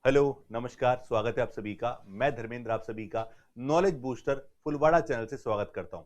Hello, नमस्कार, स्वागत है आप सभी का। मैं धर्मेंद्र आप सभी का नॉलेज बूस्टर फुलवाड़ा चैनल से स्वागत करता हूं।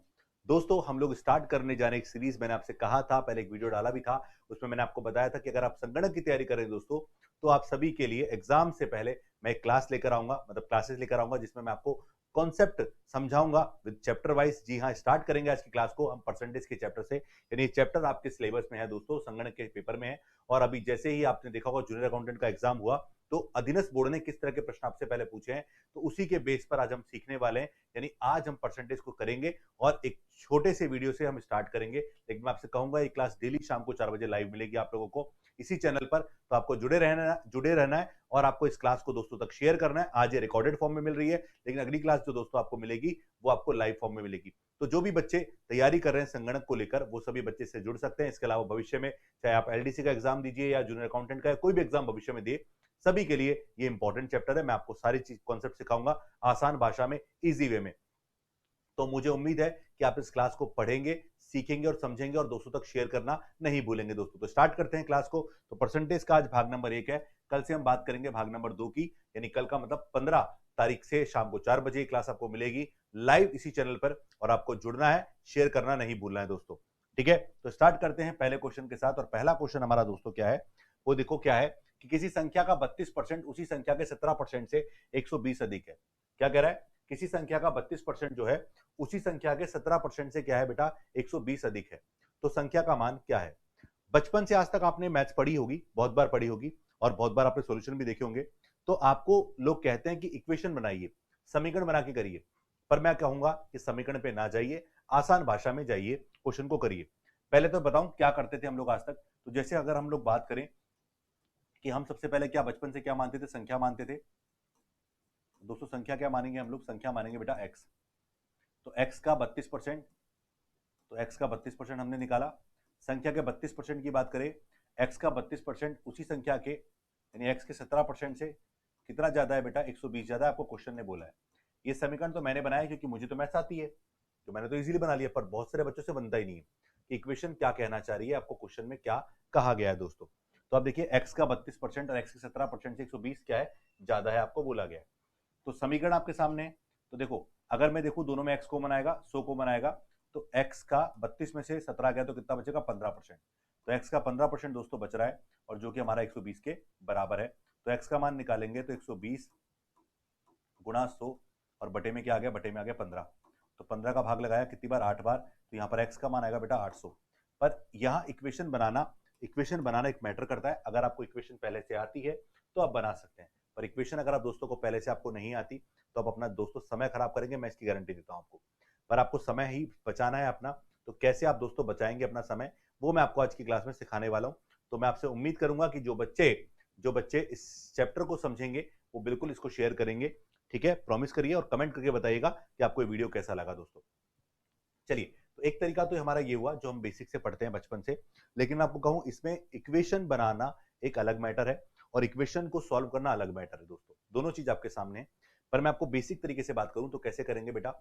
दोस्तों, हम लोग स्टार्ट करने जाने एक सीरीज मैंने आपसे कहा था, पहले एक वीडियो डाला भी था। उसमें मैंने आपको बताया था कि अगर आप संगणक की तैयारी कर रहे हैं दोस्तों, तो आप सभी के लिए एग्जाम से पहले मैं एक क्लास लेकर आऊंगा, मतलब क्लासेस लेकर आऊंगा, जिसमें मैं आपको कॉन्सेप्ट समझाऊंगा विद चैप्टर वाइज। जी हाँ, स्टार्ट करेंगे आज की क्लास को हम परसेंटेज के चैप्टर से। यानी चैप्टर आपके सिलेबस में है दोस्तों, संगणक के पेपर में है। और अभी जैसे ही आपने देखा होगा जूनियर अकाउंटेंट का एग्जाम हुआ, तो अधीनस्थ बोर्ड ने किस तरह के प्रश्न आपसे पहले पूछे हैं, तो उसी के बेस पर आज हम सीखने वाले हैं। यानी आज हम परसेंटेज को करेंगे और एक छोटे से वीडियो से हम स्टार्ट करेंगे। लेकिन मैं आपसे कहूंगा ये क्लास डेली शाम को 4 बजे लाइव मिलेगी आप लोगों को इसी चैनल पर। तो आपको जुड़े रहना है और आपको इस क्लास को दोस्तों तक शेयर करना है। आज ये रिकॉर्डेड फॉर्म में मिल रही है, लेकिन अगली क्लास जो दोस्तों आपको मिलेगी वो आपको लाइव फॉर्म में मिलेगी। तो जो भी बच्चे तैयारी कर रहे हैं संगणक को लेकर, वो सभी बच्चे से जुड़ सकते हैं। इसके अलावा भविष्य में चाहे आप एलडीसी का एग्जाम दीजिए या जूनियर अकाउंटेंट का, कोई भी एग्जाम भविष्य में दिए, सभी के लिए ये इंपॉर्टेंट चैप्टर है। मैं आपको सारी चीज कॉन्सेप्ट सिखाऊंगा आसान भाषा में, इजी वे में। तो मुझे उम्मीद है कि आप इस क्लास को पढ़ेंगे, सीखेंगे और समझेंगे और दोस्तों तक शेयर करना नहीं भूलेंगे दोस्तों। तो स्टार्ट करते हैं क्लास को। तो परसेंटेज का आज भाग नंबर 1 है। कल से हम बात करेंगे भाग नंबर 2 की। यानी कल का मतलब 15 तारीख से शाम को 4 बजे क्लास आपको मिलेगी लाइव इसी चैनल पर। और आपको जुड़ना है, शेयर करना नहीं भूलना है दोस्तों। ठीक है, तो स्टार्ट करते हैं पहले क्वेश्चन के साथ। और पहला क्वेश्चन हमारा दोस्तों क्या है, वो देखो क्या है कि किसी संख्या का 32% उसी संख्या के 17% से 120 अधिक है। क्या कह रहा है? किसी संख्या का 32% जो है उसी संख्या के 17% से क्या है बेटा, 120 अधिक है। तो संख्या का मान क्या है? बचपन से आज तक आपने मैथ्स पढ़ी होगी, बहुत बार पढ़ी होगी और बहुत बार आपने सॉल्यूशन भी देखे होंगे। तो आपको लोग कहते हैं कि इक्वेशन बनाइए, समीकरण बना के करिए। पर मैं कहूंगा कि समीकरण पे ना जाइए, आसान भाषा में जाइए, क्वेश्चन को करिए। पहले तो बताऊं क्या करते थे हम लोग आज तक। तो जैसे अगर हम लोग बात करें कि हम सबसे पहले क्या बचपन से क्या मानते थे, संख्या मानते थे दोस्तों। संख्या क्या मानेंगे हम लोग? संख्या मानेंगे बेटा एक्स। तो एक्स का 32%, तो एक्स का 32% हमने निकाला। संख्या के 32% की बात करें, एक्स का 32% उसी संख्या के यानी एक्स के 17% से कितना ज्यादा है बेटा? 120 ज्यादा है, आपको क्वेश्चन ने बोला है। ये समीकरण तो मैंने बनाया क्योंकि मुझे तो मैथ्स आती है, तो मैंने तो इजीली बना लिया। पर बहुत सारे बच्चों से बनता ही नहीं है कि इक्वेशन क्या कहना चाह रही है, आपको क्वेश्चन में क्या कहा गया है दोस्तों। तो आप देखिए एक्स का 32% और एक्स के 17% से 120 क्या है? ज्यादा है, आपको बोला गया है। तो समीकरण आपके सामने है। तो देखो, अगर मैं देखूं दोनों में एक्स को बनाएगा, 100 को बनाएगा, तो एक्स का 32 में से 17 गया तो कितना बचेगा? 15%। तो एक्स का 15% दोस्तों बच रहा है, और जो कि हमारा 120 के बराबर है। तो एक्स का मान निकालेंगे तो 120 गुणा 100 और बटे में क्या आ गया? बटे में आ गया 15। तो 15 का भाग लगाया कितनी बार? 8 बार। तो यहाँ पर एक्स का मान आएगा बेटा 800। पर यहाँ इक्वेशन बनाना एक मैटर करता है। अगर आपको इक्वेशन पहले से आती है तो आप बना सकते हैं, पर इक्वेशन अगर आप दोस्तों को पहले से आपको नहीं आती तो आप अपना दोस्तों समय खराब करेंगे, मैं इसकी गारंटी देता हूं आपको। पर आपको समय ही बचाना है अपना। तो कैसे आप दोस्तों बचाएंगे अपना समय, वो मैं आपको आज की क्लास में सिखाने वाला हूं। तो मैं आपसे उम्मीद करूंगा कि जो बच्चे इस चैप्टर को समझेंगे वो बिल्कुल इसको शेयर करेंगे। ठीक है, प्रॉमिस करिए और कमेंट करके बताइएगा कि आपको ये वीडियो कैसा लगा दोस्तों। चलिए, तो एक तरीका तो हमारा ये हुआ जो हम बेसिक से पढ़ते हैं बचपन से। लेकिन मैं आपको कहूं इसमें इक्वेशन बनाना एक अलग मैटर है और इक्वेशन को सॉल्व करना अलग मैटर है दोस्तों। दोनों चीज आपके सामने है। पर मैं आपको बेसिक तरीके से बात करूं तो कैसे करेंगे बेटा।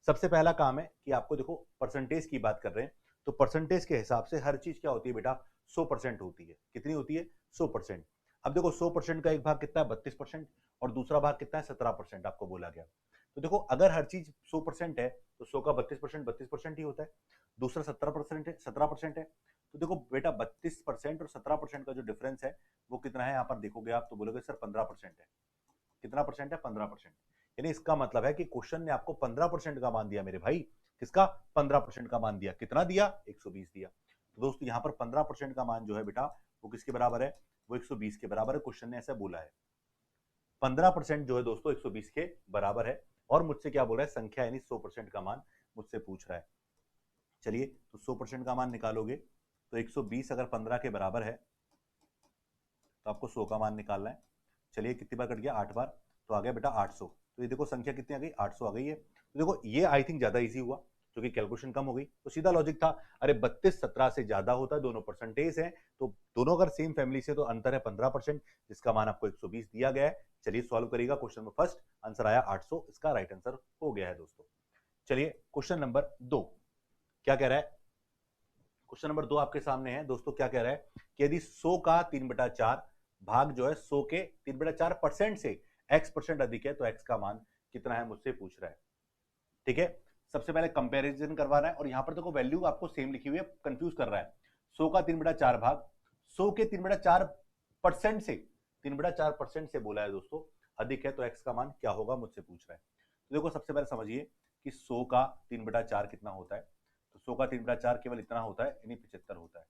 सबसे पहला काम है कि आपको देखो, परसेंटेज की बात कर रहे हैं तो परसेंटेज के हिसाब से हर चीज क्या होती है बेटा? 100% होती है। कितनी होती है? 100%। अब देखो 100% का एक भाग कितना है? 32%। और दूसरा भाग कितना है? 17% आपको बोला गया। तो देखो, अगर हर चीज 100% है तो 100 का 32% ही होता है। दूसरा 17% है, 17% है। तो देखो बेटा, 32% और 17% का जो डिफरेंस है वो कितना है? यहाँ पर देखोगे आप तो बोलोगे सर 15% है। कितना परसेंट है? 15%। यानी इसका मतलब है कि क्वेश्चन ने आपको 15% का मान दिया मेरे भाई। किसका? 15% का मान दिया। कितना दिया? 120 दिया। तो दोस्तों यहाँ पर 15% का मान जो है बेटा, वो किसके बराबर है? वो 120 के बराबर है। क्वेश्चन ने ऐसा बोला है। 15% जो है दोस्तों 120 के बराबर है। और मुझसे क्या बोल रहा है? संख्या यानी 100% का मान मुझसे पूछ रहा है। चलिए, तो 100% का मान निकालोगे तो 120 अगर 15 के बराबर है तो आपको 100 का मान निकालना है। चलिए, कितनी बार कट गया? 8 बार। तो आ गया बेटा 800। तो ये देखो संख्या कितनी आ गई? 800 आ गई है। तो देखो ये आई थिंक ज्यादा इजी हुआ क्योंकि कैलकुलेशन कम हो गई। तो सीधा लॉजिक था, अरे 32 17 से ज्यादा होता है, दोनों परसेंटेज है तो दोनों अगर सेम फैमिली से तो अंतर है 15%, जिसका मान आपको 120 दिया गया है। चलिए सॉल्व करिएगा। क्वेश्चन में फर्स्ट आंसर आया 800, इसका राइट आंसर हो गया है दोस्तों। चलिए क्वेश्चन नंबर 2 क्या कह रहा है? क्वेश्चन नंबर 2 आपके सामने है दोस्तों। क्या कह रहा है कि यदि 100 का 3/4 भाग जो है 100 के 3/4% से x% अधिक है, तो x का मान कितना है मुझसे पूछ रहा है। ठीक है, सबसे पहले कंपैरिजन करवाना है और यहां पर देखो वैल्यू आपको सेम लिखी हुई है, कंफ्यूज कर रहा है। 100 का 3/4 भाग 100 के 3/4% से 3/4% से बोला है दोस्तों अधिक है, तो x का मान क्या होगा मुझसे पूछ रहा है। तो देखो सबसे पहले समझिए कि 100 का 3/4 कितना होता है, तो 100 का 3/4 केवल इतना होता है, यानी 75 होता है।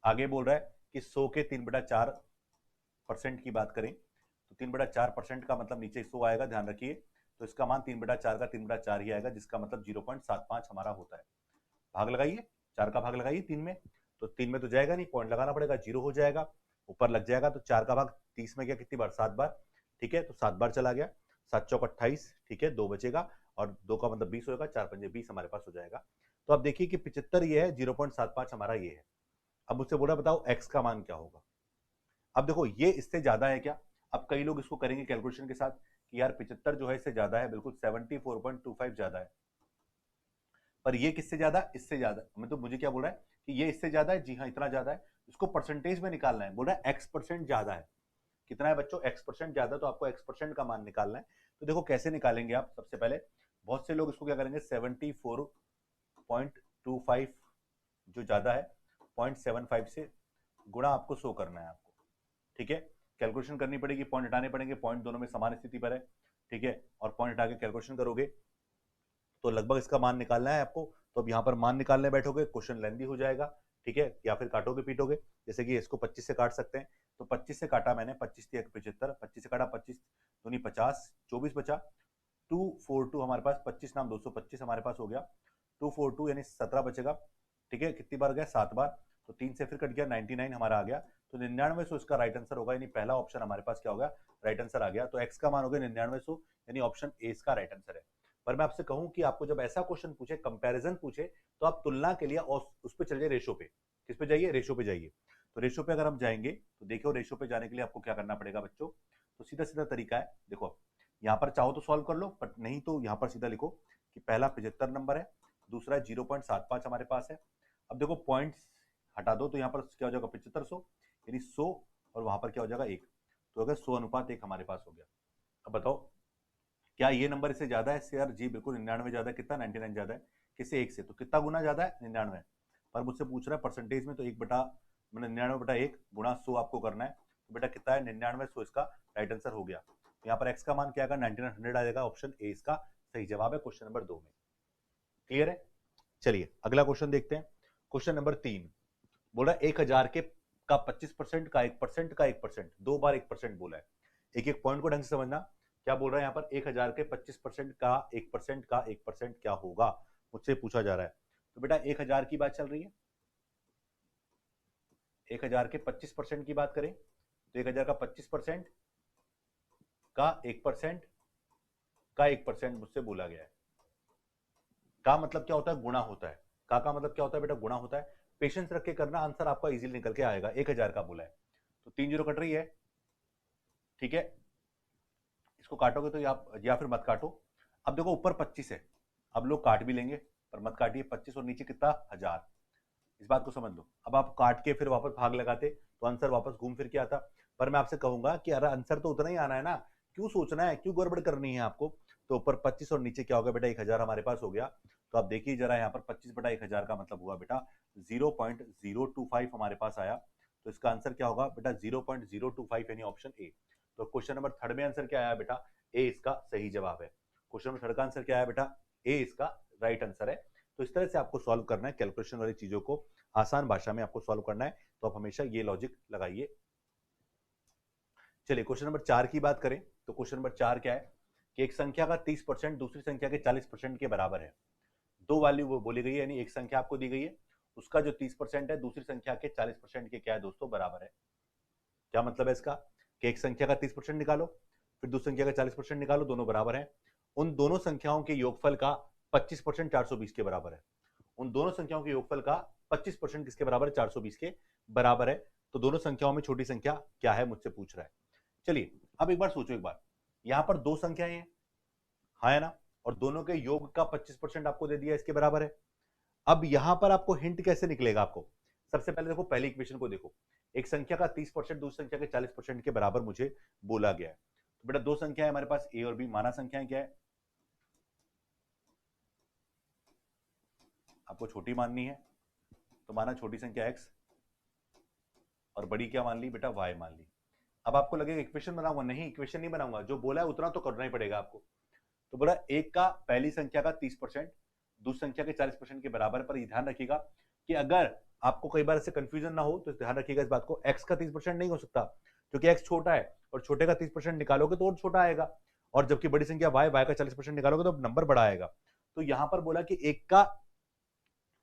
आगे बोल रहा है कि 100 के 3/4% की बात करें तो 3/4% का मतलब नीचे 100 आएगा, ध्यान रखिए, तो इसका मान 3/4 का 3/4 ही आएगा, जिसका मतलब 0.75 हमारा होता है। भाग लगाइए, 4 का भाग लगाइए 3 में, तो 3 में तो जाएगा नहीं, पॉइंट लगाना पड़ेगा, 0 हो जाएगा, ऊपर लग जाएगा, तो 4 का भाग 30 में गया कितनी बार, 7 बार। ठीक है, तो 7 बार चला गया, 7 चौक 28, ठीक है, 2 बचेगा और 2 का मतलब 20 होगा, 4 पंजे 20 हमारे पास हो जाएगा। तो अब देखिए कि 75 ये है, 0.75 हमारा ये है। अब मुझसे बोला बताओ x का मान क्या होगा। अब देखो ये इससे ज्यादा है क्या, अब कई लोग इसको करेंगे कैलकुलेशन के साथ कि यार 75 जो है इससे ज्यादा है, बिल्कुल 74.25 ज्यादा है, पर ये किससे ज्यादा, इससे ज्यादा, मतलब मुझे क्या बोल रहा है कि ये इससे ज्यादा है, जी हाँ इतना ज्यादा है, इसको परसेंटेज में निकालना है, बोल रहा है x% ज्यादा है। कितना है बच्चों, x% ज्यादा, तो आपको x% का मान निकालना है। तो देखो कैसे निकालेंगे आप, सबसे पहले बहुत से लोग इसको क्या करेंगे, 74.25 जो ज्यादा है 0.75 से गुणा आपको शो करना है आपको। ठीक है, कैलकुलेशन करनी पड़ेगी, पॉइंट हटाने पड़ेंगे, पॉइंट दोनों में समान स्थिति पर है। ठीक है, और पॉइंट हटा के कैलकुलेशन करोगे तो लगभग इसका मान निकालना है आपको। तो अब यहाँ पर मान निकालने बैठोगे, क्वेश्चन लेंदी हो जाएगा। ठीक है, या फिर काटोगे पीटोगे, जैसे कि इसको 25 से काट सकते हैं, तो 25 से काटा मैंने, 25 3 75, 25 से काटा, 25 दूनी 50, 24 बचा, 242 हमारे पास, 25 नाम 225 हमारे पास हो गया, 242 यानी 17 बचेगा। ठीक है, कितनी बार गया, 7 बार, तो 3 से फिर कट गया, 99 हमारा आ गया, तो 9900 इसका राइट आंसर होगा, यानी पहला ऑप्शन हमारे पास क्या होगा, राइट आंसर आ गया। तो एक्स का मान हो गया 9900, यानी ऑप्शन ए इसका राइट आंसर है। पर मैं आपसे कहूं कि आपको जब ऐसा क्वेश्चन पूछे, कंपैरिजन पूछे, तो आप तुलना के लिए और उस पर चलिए रेशो पे, किस पे जाइए, रेशो पे जाइए। तो रेशो पे अगर हम जाएंगे तो देखो रेशो पे जाने के लिए आपको क्या करना पड़ेगा बच्चों, तो सीधा सीधा तरीका है, देखो यहाँ पर चाहो तो सॉल्व कर लो, बट नहीं तो यहाँ पर सीधा लिखो कि पहला 75 नंबर है, दूसरा 0.75 हमारे पास है। अब देखो पॉइंट्स हटा दो, तो यहाँ पर क्या हो जाएगा 7500, यानी 100, और वहां पर क्या हो जाएगा 1, तो अगर 100:1 हमारे पास हो गया। अब बताओ क्या ये नंबर इससे ज्यादा है, यार जी बिल्कुल 99 ज्यादा है, कितना 99 ज्यादा है, किससे, 1 से, तो कितना गुना ज्यादा है, 99। पर मुझसे पूछ रहा है परसेंटेज में, तो 99/1 गुणा 100 आपको करना है, तो बेटा कितना है 99, 100 इसका राइट आंसर हो गया। यहाँ पर x का मान क्या आएगा, 9900 आ जाएगा, ऑप्शन ए इसका सही जवाब है क्वेश्चन नंबर 2 में। क्लियर है, चलिए अगला क्वेश्चन देखते हैं। क्वेश्चन नंबर 3 बोल रहा है 1000 के का 25% का 1% का 1%, 2 बार 1% बोला है। एक एक पॉइंट को ढंग से समझना, क्या बोल रहा है यहाँ पर 1000 के 25% का 1% का 1% क्या होगा, मुझसे पूछा जा रहा है। तो बेटा 1000 की बात चल रही है, 1000 के 25% की बात करें तो 1000 का 25% का 1% का 1% मुझसे बोला गया है। का मतलब क्या होता है, गुणा होता है। का मतलब क्या होता है बेटा, गुणा होता है। पेशेंस रख के करना, आंसर आपका इजीली निकल के आएगा। 1000 का बोला है तो 3 जीरो कट रही है, ठीक है, इसको काटोगे तो या फिर मत काटो। अब देखो ऊपर 25 है, अब लोग काट भी लेंगे, पर मत काटिए, 25 और नीचे कितना 1000, इस बात को समझ लो। अब आप काट के फिर वापस भाग लगाते तो आंसर वापस घूम फिर के आता। पर मैं आपसे कहूंगा कि अरे आंसर तो उतना ही आना है ना, क्यों सोचना है, क्यों गड़बड़ करनी है आपको। तो ऊपर 25 और नीचे क्या होगा बेटा, 1000 हमारे पास हो गया। तो आप देखिए जरा यहाँ पर 25/1000 का मतलब हुआ बेटा 0.025 हमारे पास आया। तो इसका आंसर क्या होगा बेटा 0.025, यानी ऑप्शन ए। तो क्वेश्चन नंबर 3 में आंसर क्या आया बेटा, ए इसका सही जवाब है। क्वेश्चन नंबर 3 का आंसर क्या आया बेटा, ए इसका राइट आंसर है। तो इस तरह से आपको सॉल्व करना है, कैलकुलेशन वाली चीजों को आसान भाषा में आपको सॉल्व करना है, तो आप हमेशा ये लॉजिक लगाइए। चलिए क्वेश्चन नंबर 4 की बात करें तो क्वेश्चन नंबर 4 क्या है कि एक संख्या का 30% दूसरी संख्या के 40% के बराबर है। दो वैल्यू वो बोली गई है, यानी एक संख्या आपको दी गई है, उसका जो 30% है दूसरी संख्या के 40% के क्या है दोस्तों, बराबर है। क्या मतलब है इसका कि एक संख्या का 30% निकालो, फिर दूसरी संख्या का 40% निकालो, दोनों बराबर है। उन दोनों संख्याओं के योगफल का 25% 420 के बराबर है। उन दोनों संख्याओं के योगफल का 25% किसके बराबर है, 420 के बराबर है। तो दोनों संख्याओं में छोटी संख्या क्या है मुझसे पूछ रहा है। चलिए अब एक बार सोचो, एक बार यहां पर दो संख्याएं हैं, हाँ है ना, और दोनों के योग का 25% आपको दे दिया, इसके बराबर है। अब यहां पर आपको हिंट कैसे निकलेगा, आपको सबसे पहले देखो पहली इक्वेशन को देखो, एक संख्या का 30% दूसरी संख्या के 40% के बराबर मुझे बोला गया है। तो बेटा दो संख्या है हमारे पास ए और बी, माना संख्याएं क्या है, आपको छोटी माननी है तो माना छोटी संख्या एक्स और बड़ी क्या मान ली बेटा वाई मान ली। अब आपको लगेगा इक्वेशन बनाऊंगा, नहीं इक्वेशन नहीं बनाऊंगा, जो बोला है उतना तो करना ही पड़ेगा आपको। तो बोला एक का पहली संख्या का 30% दूसरी संख्या के 40% के बराबर, पर ध्यान रखिएगा कि अगर आपको कई बार ऐसे कंफ्यूजन ना हो तो ध्यान रखिएगा इस बात को, x का 30% नहीं हो सकता क्योंकि x छोटा है और छोटे का 30% निकालोगे तो और छोटा आएगा, और जबकि बड़ी संख्या y का 40% निकालोगे तो नंबर बड़ा आएगा। तो यहां पर बोला कि एक का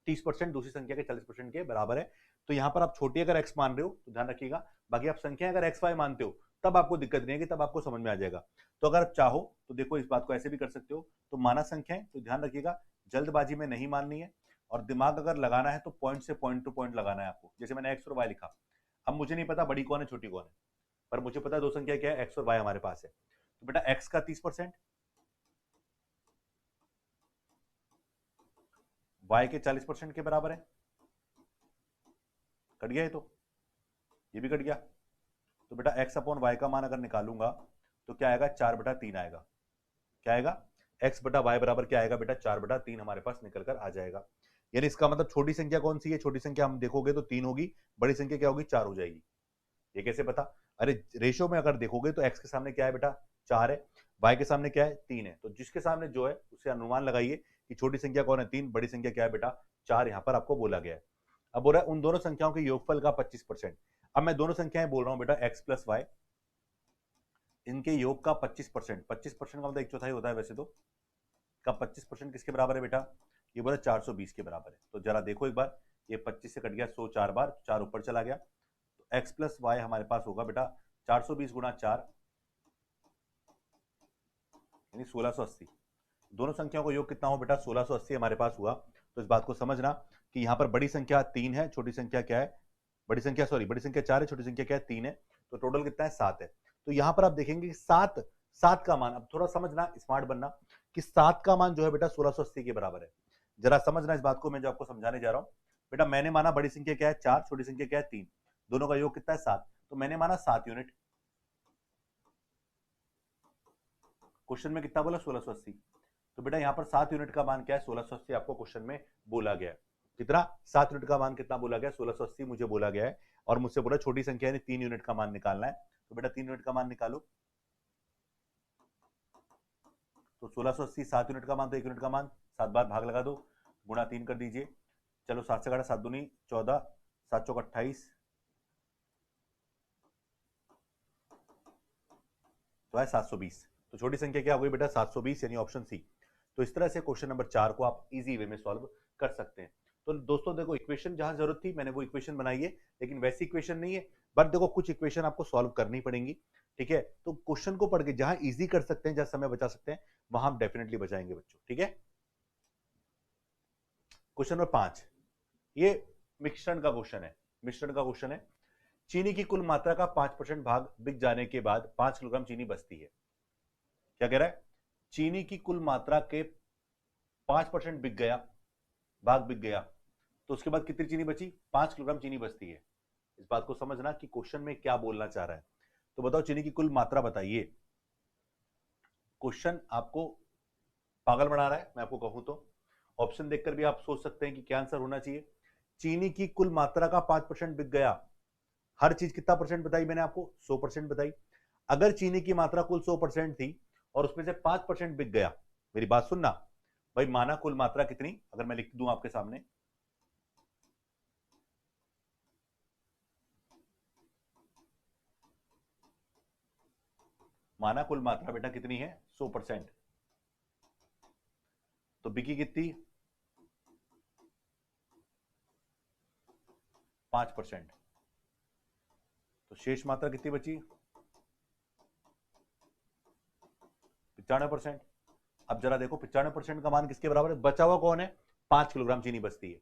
30% दूसरी संख्या के 40% के बराबर है, तो यहां पर आप छोटी अगर x मान रहे हो तो ध्यान रखिएगा, बाकी आप संख्या अगर xy मानते हो तब आपको दिक्कत नहीं है, तब आपको समझ में आ जाएगा। तो अगर आप चाहो तो देखो इस बात को ऐसे भी कर सकते हो, तो माना संख्याएं तो ध्यान रखिएगा जल्दबाजी में नहीं माननी है, और दिमाग अगर लगाना है तो पॉइंट से पॉइंट टू पॉइंट लगाना है आपको। जैसे मैंने एक्स और वाई लिखा, अब मुझे नहीं पता बड़ी कौन है छोटी कौन है, पर मुझे पता है दो संख्या क्या है, एक्स और वाई हमारे पास है। तो बेटा एक्स का 30%, वाई के 40% के बराबर है, कट गया, ये भी कट गया। तो बेटा x अपॉन वाई का मान अगर निकालूंगा तो क्या आएगा, 4/3 आएगा। क्या आएगा, x बटा वाई बराबर क्या आएगा बेटा, 4/3 हमारे पास निकल कर आ जाएगा। यानी इसका मतलब छोटी संख्या कौन सी है, छोटी संख्या हम देखोगे तो 3 होगी, बड़ी संख्या क्या होगी, 4 हो जाएगी। ये कैसे पता, अरे रेशो में अगर देखोगे तो x के सामने क्या है बेटा, 4 है, y के सामने क्या है, 3 है, तो जिसके सामने जो है उससे अनुमान लगाइए कि छोटी संख्या कौन है, 3, बड़ी संख्या क्या है बेटा 4, यहां पर आपको बोला गया है। अब बोल रहा है उन दोनों संख्याओं के योगफल का 25%। अब मैं दोनों संख्याएं बोल रहा हूं बेटा x प्लस वाई, इनके योग का 25%, 25% का मतलब 1/4 होता है वैसे तो, का 25% किसके बराबर है बेटा, ये बोला 420 के बराबर है। तो जरा देखो एक बार, ये 25 से कट गया 100 4 बार, 4 ऊपर चला गया, तो x प्लस वाई हमारे पास होगा बेटा 420 गुणा 4 यानी 1680। दोनों संख्याओं का योग कितना हो बेटा, 1680 हमारे पास हुआ। तो इस बात को समझना कि यहाँ पर बड़ी संख्या 3 है, छोटी संख्या क्या है, बड़ी संख्या 4 है, छोटी संख्या क्या है 3 है, तो टोटल कितना है 7 है। तो यहाँ पर आप देखेंगे कि 7 का मान, अब थोड़ा समझना, स्मार्ट बनना, कि 7 का मान जो है बेटा 1680 के बराबर है। जरा समझना इस बात को, मैं जो आपको समझाने जा रहा हूँ बेटा, मैंने माना बड़ी संख्या क्या है 4, छोटी संख्या क्या है 3, दोनों का योग कितना है 7, तो मैंने माना 7 यूनिट। क्वेश्चन में कितना बोला, 1680, तो बेटा यहाँ पर 7 यूनिट का मान क्या है, 1680 आपको क्वेश्चन में बोला गया है। कितना, 7 यूनिट का मान कितना बोला गया, 1680 मुझे बोला गया है, और मुझसे बोला छोटी संख्या यानी 3 यूनिट का मान निकालना है। तो बेटा 3 यूनिट का मान निकालो, तो 1680 7 यूनिट का मान, तो 1 यूनिट का मान 7 बार भाग लगा दो, गुणा 3 कर दीजिए, चलो 7 से काटा 7 दूनी 14, 7 चौक 28, तो है 720। तो छोटी संख्या क्या हो गई बेटा 720, यानी ऑप्शन सी। तो इस तरह से क्वेश्चन नंबर 4 को आप इजी वे में सॉल्व कर सकते हैं। तो दोस्तों देखो, इक्वेशन जहां जरूरत थी मैंने वो इक्वेशन बनाई है, लेकिन वैसी इक्वेशन नहीं है, बट देखो कुछ इक्वेशन आपको सॉल्व करनी पड़ेंगी, ठीक है। तो क्वेश्चन को पढ़ के जहां इजी कर सकते हैं, जहां समय बचा सकते हैं, वहां हम डेफिनेटली बचाएंगे बच्चों, ठीक है। क्वेश्चन नंबर 5, ये मिश्रण का क्वेश्चन है, मिश्रण का क्वेश्चन है। चीनी की कुल मात्रा का 5% भाग बिक जाने के बाद 5 किलोग्राम चीनी बचती है। क्या कह रहा है, चीनी की कुल मात्रा के 5% बिक गया, भाग बिक गया, तो उसके बाद कितनी चीनी बची, 5 किलोग्राम चीनी बचती है। इस बात को समझना कि क्वेश्चन में क्या बोलना चाह रहा है। तो बताओ चीनी की कुल मात्रा बताइए। क्वेश्चन आपको पागल बना रहा है, मैं आपको कहूं तो ऑप्शन देखकर भी आप सोच सकते हैं कि क्या आंसर होना चाहिए। चीनी की कुल मात्रा का 5% बिक गया, हर चीज कितना परसेंट बताई मैंने आपको, 100% बताई। अगर चीनी की मात्रा कुल 100% थी और उसमें से 5% बिक गया, मेरी बात सुनना भाई, माना कुल मात्रा कितनी, अगर मैं लिख दूं आपके सामने, माना कुल मात्रा बेटा कितनी है 100%, तो बिकी कितनी 5%, तो शेष मात्रा कितनी बची 95%। अब जरा देखो 95% का मान किसके बराबर है, बचा हुआ कौन है, 5 किलोग्राम चीनी बचती है।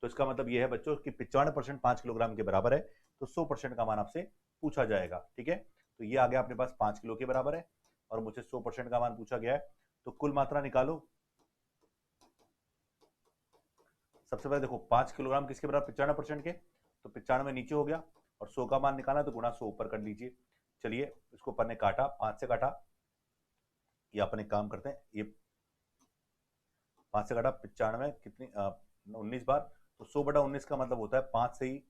तो इसका मतलब यह है बच्चों कि 95% 5 किलोग्राम के बराबर है, तो 100% का मान आपसे पूछा जाएगा, ठीक है। तो ये आ गया अपने पास 5 किलो के बराबर है, और मुझे 100% का मान पूछा गया है, तो कुल मात्रा निकालो। सबसे पहले देखो 5 किलोग्राम किसके बराबर, 95% के, तो 95 नीचे हो गया, और 100 का मान निकाला तो गुणा 100 ऊपर कर लीजिए। चलिए इसको अपन ने काटा, 5 से काटा, ये अपन एक काम करते हैं, ये 5 से काटा 95 कितनी 19 बार, तो 100/19 का मतलब होता है 5 से ही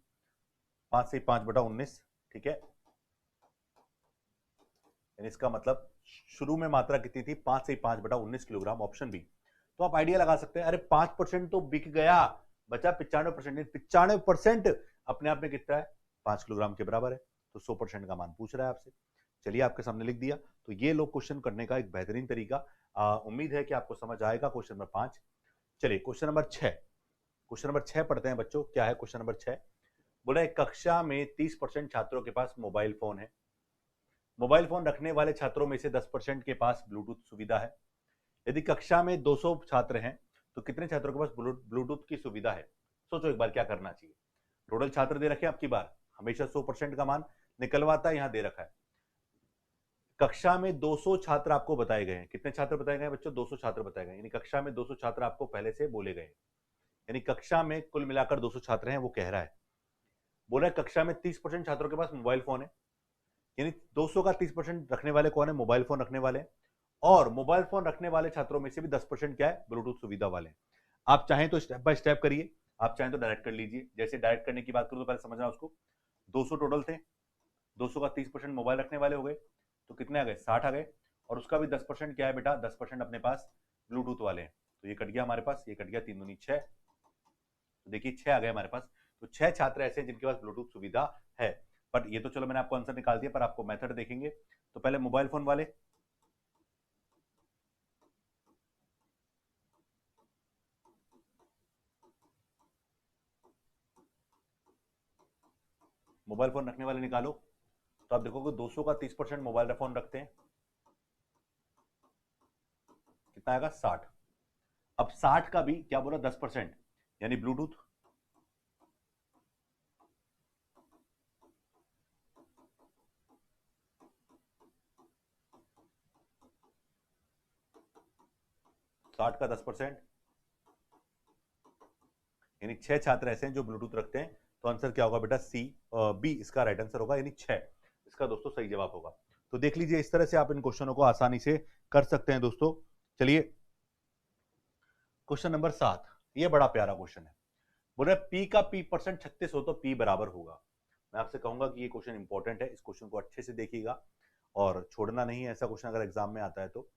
5/19, ठीक है। इसका मतलब शुरू में मात्रा कितनी थी, 5 से 5/19 किलोग्राम, ऑप्शन बी। तो आप आइडिया लगा सकते हैं, अरे 5% तो बिक गया, बचा 95%। 95% अपने आप में कितना है, 5 किलोग्राम के बराबर है, तो 100% का मान पूछ रहा है आपसे। चलिए आपके सामने लिख दिया। तो ये लोग क्वेश्चन करने का एक बेहतरीन तरीका, उम्मीद है कि आपको समझ आएगा। क्वेश्चन नंबर 5, चलिए क्वेश्चन नंबर 6, क्वेश्चन नंबर 6 पढ़ते हैं बच्चों। क्या है क्वेश्चन नंबर 6? बोला एक कक्षा में 30% छात्रों के पास मोबाइल फोन है। मोबाइल फोन रखने वाले छात्रों में से 10% के पास ब्लूटूथ सुविधा है। यदि कक्षा में 200 छात्र हैं तो कितने छात्रों के पास ब्लूटूथ की सुविधा है? सोचो एक बार क्या करना चाहिए। टोटल छात्र दे रखे हैं, आपकी बार हमेशा 100% का मान निकलवाता है, यहां दे रखा है। कक्षा में 200 छात्र आपको बताए गए हैं। कितने छात्र बताए गए बच्चों? 200 छात्र बताए गए, यानी कक्षा में 200 छात्र आपको पहले से बोले गए, यानी कक्षा में कुल मिलाकर 200 छात्र हैं, वो कह रहा है। बोला कक्षा में 30% छात्रों के पास मोबाइल फोन है, यानी 200 का 30% रखने वाले कौन है? मोबाइल फोन रखने वाले। और मोबाइल फोन रखने वाले छात्रों में से भी 10% क्या है? ब्लूटूथ सुविधा वाले। आप चाहें तो स्टेप बाय स्टेप करिए, आप चाहें तो डायरेक्ट कर लीजिए। जैसे डायरेक्ट करने की बात करूं तो पहले समझना उसको, 200 टोटल थे, 200 का 30% मोबाइल रखने वाले हो गए, तो कितने आ गए? 60 आ गए। और उसका भी 10% क्या है बेटा? 10% अपने पास ब्लूटूथ वाले हैं, तो ये कट गया हमारे पास, ये कट गया, 3 दूनी 6, तो देखिए 6 आ गए हमारे पास। तो 6 छात्र ऐसे हैं जिनके पास ब्लूटूथ सुविधा है। बट ये तो चलो मैंने आपको आंसर निकाल दिया, पर आपको मेथड देखेंगे। तो पहले मोबाइल फोन वाले, मोबाइल फोन रखने वाले निकालो, तो आप देखोगे 200 का 30% मोबाइल फोन रखते हैं, कितना आएगा? 60। अब 60 का भी क्या बोला? 10%, यानी ब्लूटूथ। साठ का 10%, यानी 6 छात्र ऐसे हैं जो ब्लूटूथ रखते हैं। तो आंसर क्या होगा बेटा? सी, बी इसका राइट आंसर होगा, यानी 6 इसका दोस्तों सही जवाब होगा। तो देख लीजिए, इस तरह से आप इन क्वेश्चनों को आसानी से कर सकते हैं दोस्तों। चलिए क्वेश्चन नंबर 7, ये बड़ा प्यारा क्वेश्चन है। बोले पी का पी परसेंट 36 हो तो पी बराबर होगा। मैं आपसे कहूंगा कि ये क्वेश्चन इंपॉर्टेंट है, इस क्वेश्चन को अच्छे से देखिएगा और छोड़ना नहीं है ऐसा क्वेश्चन अगर एग्जाम में आता है तो।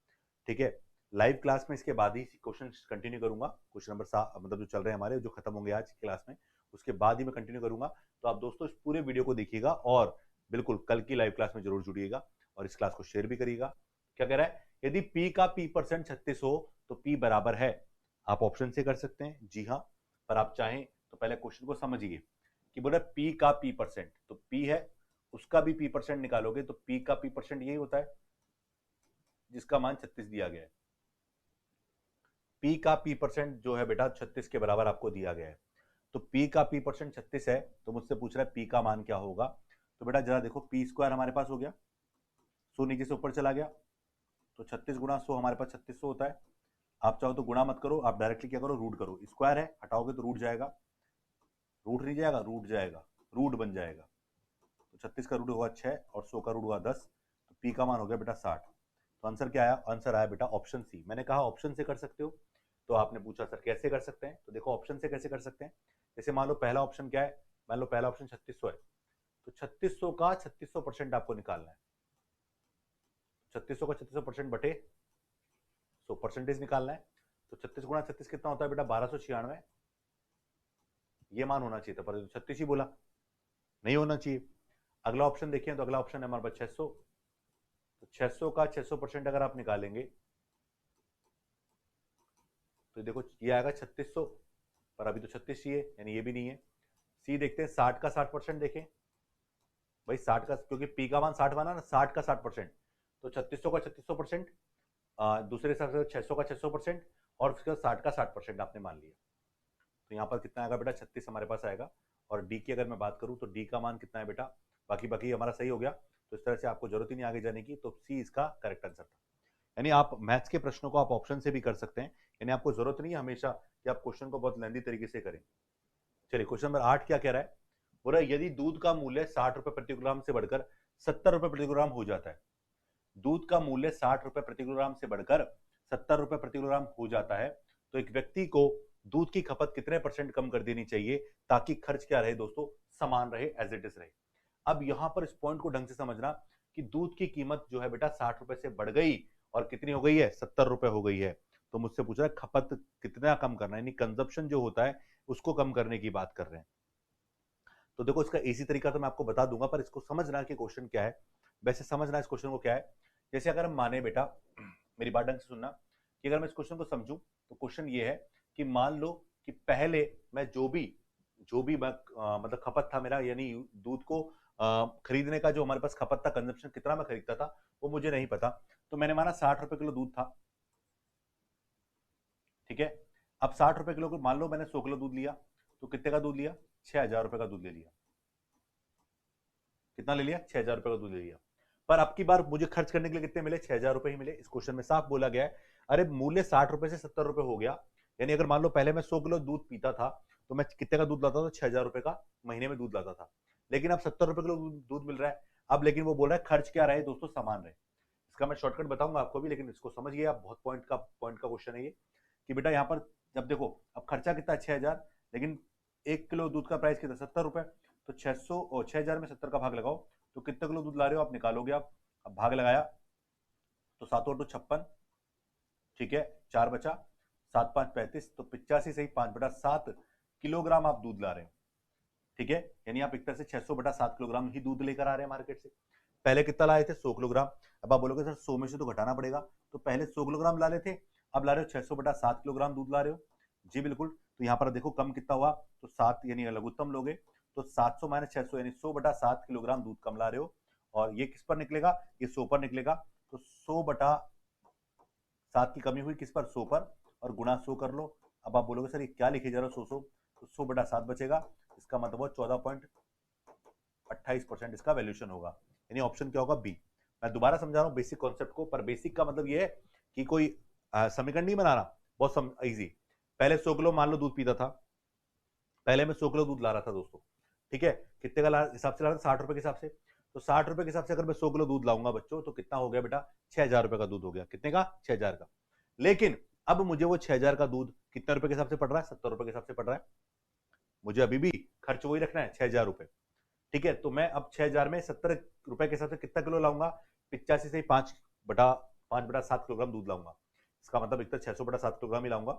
ठीक है, लाइव क्लास में इसके बाद ही क्वेश्चन कंटिन्यू करूंगा। क्वेश्चन नंबर 7 मतलब जो चल रहे हैं हमारे, जो खत्म होंगे आज की क्लास में, उसके बाद ही मैं कंटिन्यू करूंगा। तो आप दोस्तों इस पूरे वीडियो को देखिएगा और बिल्कुल कल की लाइव क्लास में जरूर जुड़िएगा और इस क्लास को शेयर भी करिएगा। क्या कह रहा है? यदि पी का पी परसेंट 36 हो तो पी बराबर है। आप ऑप्शन से कर सकते हैं, जी हाँ, पर आप चाहें तो पहले क्वेश्चन को समझिए कि बोला पी का पी परसेंट, तो पी है उसका भी पी परसेंट निकालोगे तो पी का पी परसेंट यही होता है जिसका मान 36 दिया गया है। पी का पी परसेंट जो है बेटा 36 के बराबर आपको दिया गया है। तो पी का पी परसेंट 36 है, तो मुझसे पूछ रहा है पी का मान क्या होगा। तो बेटा जरा देखो, पी स्क्वायर हमारे पास हो गया, 100 नीचे से ऊपर चला गया, तो 36 गुणा 100 हमारे पास 3600 होता है। आप चाहो तो गुणा मत करो, आप डायरेक्टली क्या करो? रूट करो। स्क्वायर है, हटाओगे तो रूट जाएगा, रूट नहीं जाएगा, रूट जाएगा, रूट बन जाएगा। तो 36 का रूट होगा 6 और 100 का रूट होगा 10, तो पी का मान हो गया बेटा 60। तो आंसर क्या आया? आंसर आया बेटा ऑप्शन सी। मैंने कहा ऑप्शन से कर सकते हो, तो आपने पूछा सर कैसे कर सकते हैं, तो देखो ऑप्शन से कैसे कर सकते हैं। जैसे मान लो पहला ऑप्शन क्या है, मान लो पहला ऑप्शन 3600 है, तो 3600 का 3600% आपको निकालना है। 3600 का 3600% बटे 100 परसेंटेज निकालना है। तो 36 गुणा 36 कितना होता है बेटा? 1296। ये मान होना चाहिए था, पर 36 ही बोला, नहीं होना चाहिए। अगला ऑप्शन देखिए, तो अगला ऑप्शन है हमारे पास 600, तो 600 का 600% अगर आप निकालेंगे तो देखो ये आएगा 3600, पर अभी तो 36 चाहिए, यानी ये भी नहीं है। सी देखते हैं, 60 का 60% देखें भाई, 60 का, क्योंकि पी का मान 60 माना ना, 60 का 60%, तो 3600 का 3600%, दूसरे हिसाब से 600 का 600% और उसके बाद 60 का 60% आपने मान लिया। तो यहाँ पर कितना आएगा बेटा? 36 हमारे पास आएगा। और डी की अगर मैं बात करूँ तो डी का मान कितना है बेटा? बाकी बाकी हमारा सही हो गया, तो इस तरह से आपको जरूरत ही नहीं आगे जाने की, तो सी इसका करेक्ट आंसर था। यानी आप मैथ्स के प्रश्नों को आप ऑप्शन से भी कर सकते हैं, यानी आपको जरूरत नहीं है हमेशा कि आप क्वेश्चन को बहुत लेंदी तरीके से करें। चलिए क्वेश्चन नंबर 8 क्या कह रहा है? बोल रहा है यदि दूध का मूल्य 60 रुपए प्रति किलोग्राम से बढ़कर 70 रुपए प्रति किलोग्राम हो जाता है, दूध का मूल्य 60 रुपए प्रति किलोग्राम से बढ़कर 70 रुपए प्रति किलोग्राम हो जाता है, तो एक व्यक्ति को दूध की खपत कितने % कम कर देनी चाहिए ताकि खर्च क्या रहे दोस्तों, समान रहे, एज इट इज रहे। अब यहां पर इस पॉइंट को ढंग से समझना कि दूध की कीमत जो है बेटा 60 रुपए से बढ़ गई और कितनी हो गई है, 70 रुपए हो गई है। तो मुझसे पूछ रहा है खपत कितना कम करना है, यानी कंजप्शन जो होता है उसको कम करने की बात कर रहे हैं। तो देखो इसका इजी तरीका तो मैं आपको बता दूंगा, पर इसको समझना कि क्वेश्चन क्या है। वैसे समझना इस क्वेश्चन को क्या है, जैसे अगर हम माने बेटा, मेरी बात ढंग से सुनना, कि अगर मैं इस क्वेश्चन को समझूं तो क्वेश्चन ये है कि मान लो कि पहले मैं जो भी मैं मतलब खपत था मेरा, यानी दूध को खरीदने का जो हमारे पास खपत था, कंजप्शन कितना मैं खरीदता था वो मुझे नहीं पता, तो मैंने माना 60 रुपए किलो दूध था, ठीक है। अब 60 रुपए किलो को मान लो मैंने 100 किलो दूध लिया, तो कितने का दूध लिया, 6000 रुपए का दूध ले लिया। कितना ले लिया, 6000 रुपए का दूध ले लिया। पर अब की बार मुझे खर्च करने के लिए कितने मिले, 6000 रुपए ही मिले। इस क्वेश्चन में साफ बोला गया है, अरे मूल्य 60 रुपए से 70 रुपए हो गया, यानी अगर मान लो पहले मैं 100 किलो दूध पीता था तो मैं कितने का दूध लाता था, 6000 रुपए का महीने में दूध लाता था, लेकिन अब 70 रुपए किलो दूध मिल रहा है। अब लेकिन वो बोल रहा है खर्च क्या रहे दोस्तों, समान रहे। इसका मैं शॉर्टकट बताऊंगा आपको भी, लेकिन इसको समझिए आप, बहुत पॉइंट का क्वेश्चन है ये, कि बेटा यहाँ पर जब देखो अब खर्चा कितना, 6000, लेकिन 1 किलो दूध का प्राइस कितना, 70 रुपए, तो 600 और 6000 में 70 का भाग लगाओ, तो कितने किलो दूध ला रहे हो आप निकालोगे आप। अब भाग लगाया तो 7 और 2 56, ठीक है, 4 बचा, 7 5 35, तो 85 से ही 5/7 किलोग्राम आप दूध ला रहे हो, ठीक है। यानी आप एक तरह से 600/7 किलोग्राम ही दूध लेकर आ रहे हैं मार्केट से। पहले कितना लाए थे, 100 किलोग्राम। अब आप बोलोगे सर 100 में से तो घटाना पड़ेगा, तो पहले 100 किलोग्राम ला रहे थे, अब ला रहे हो 600/7 किलोग्राम दूध ला रहे हो। जी बिल्कुल, तो यहाँ पर देखो कम कितना हुआ, तो 7, यानी लघुत्तम लोगे तो 700 - 600 यानी 100/7 किलोग्राम दूध कम ला रहे हो। और ये किस पर निकलेगा, ये 100 पर निकलेगा, तो 100/7 की कमी हुई किस पर, 100 पर, और गुणा 100 कर लो। अब आप बोलोगे सर ये क्या लिखे जा रहा है 100, तो 100/7 बचेगा, इसका मतलब 14.28% इसका वैल्यूशन होगा, यानी ऑप्शन क्या होगा, बी। मैं दोबारा समझा रहा हूं बेसिक कॉन्सेप्ट को, पर बेसिक का मतलब ये है कि कोई समीकरण नहीं बनाना, बहुत इजी। पहले 100 किलो मान लो दूध पीता था, पहले मैं 100 किलो दूध ला रहा था दोस्तों, ठीक है, कितने का हिसाब से ला रहा था, 60 रुपए के हिसाब से। तो 60 रुपए के हिसाब से अगर मैं 100 किलो दूध लाऊंगा बच्चों, तो कितना हो गया बेटा, 6000 रुपए का दूध हो गया। कितने का, 6000 का। लेकिन अब मुझे वो 6000 का दूध कितने रुपए के हिसाब से पड़ रहा है, 70 रुपए के हिसाब से पड़ रहा है। मुझे अभी भी खर्च वही रखना है, 6000 रुपए, ठीक है। तो मैं अब 6000 में 70 रुपए के हिसाब से कितना किलो लाऊंगा, 85 से 5/7 किलोग्राम दूध लाऊंगा। इसका मतलब इतना 600/7 किलोग्राम ही लाऊंगा।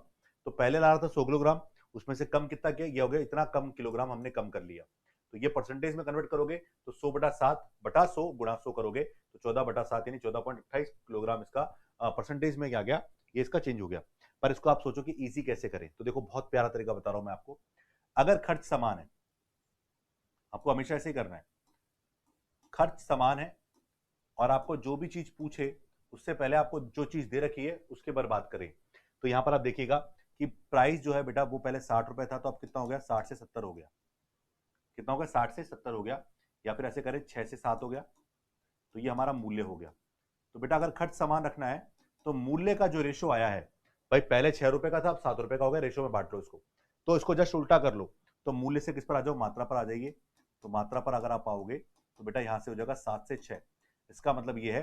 तो पहले ला रहा था 100 किलोग्राम, उसमें से कम कितना किया, ये हो गया इतना कम किलोग्राम हमने कम कर लिया। तो ये परसेंटेज में कन्वर्ट करोगे तो 100/7/100 गुणा 100 करोगे तो 14/7 यानी 14.28 किलोग्राम इसका परसेंटेज में क्या गया, ये इसका चेंज हो गया। पर इसको आप सोचो कि इजी कैसे करें, तो देखो बहुत प्यारा तरीका बता रहा हूं मैं आपको। अगर खर्च समान है, आपको हमेशा ऐसे ही करना है, खर्च समान है और आपको जो भी चीज पूछे उससे पहले आपको जो चीज दे रखी है उसके पर बात करें। तो यहां पर आप देखिएगा कि प्राइस जो है बेटा वो पहले 60 रुपए था, तो अब कितना हो गया, 60 से 70 हो गया। कितना हो गया, 60 से 70 हो गया, या फिर ऐसे करें 6 से 7 हो गया, तो ये हमारा मूल्य हो गया। तो बेटा अगर खर्च समान रखना है तो मूल्य का जो रेशो आया है, भाई पहले 6 रुपए का था अब 7 रुपए का हो गया, रेशो में बांट लो इसको, तो इसको जस्ट उल्टा कर लो, तो मूल्य से किस पर आ जाओ, मात्रा पर आ जाइए। तो मात्रा पर अगर आप आओगे तो बेटा यहां से हो जाएगा 7 से 6। इसका मतलब ये है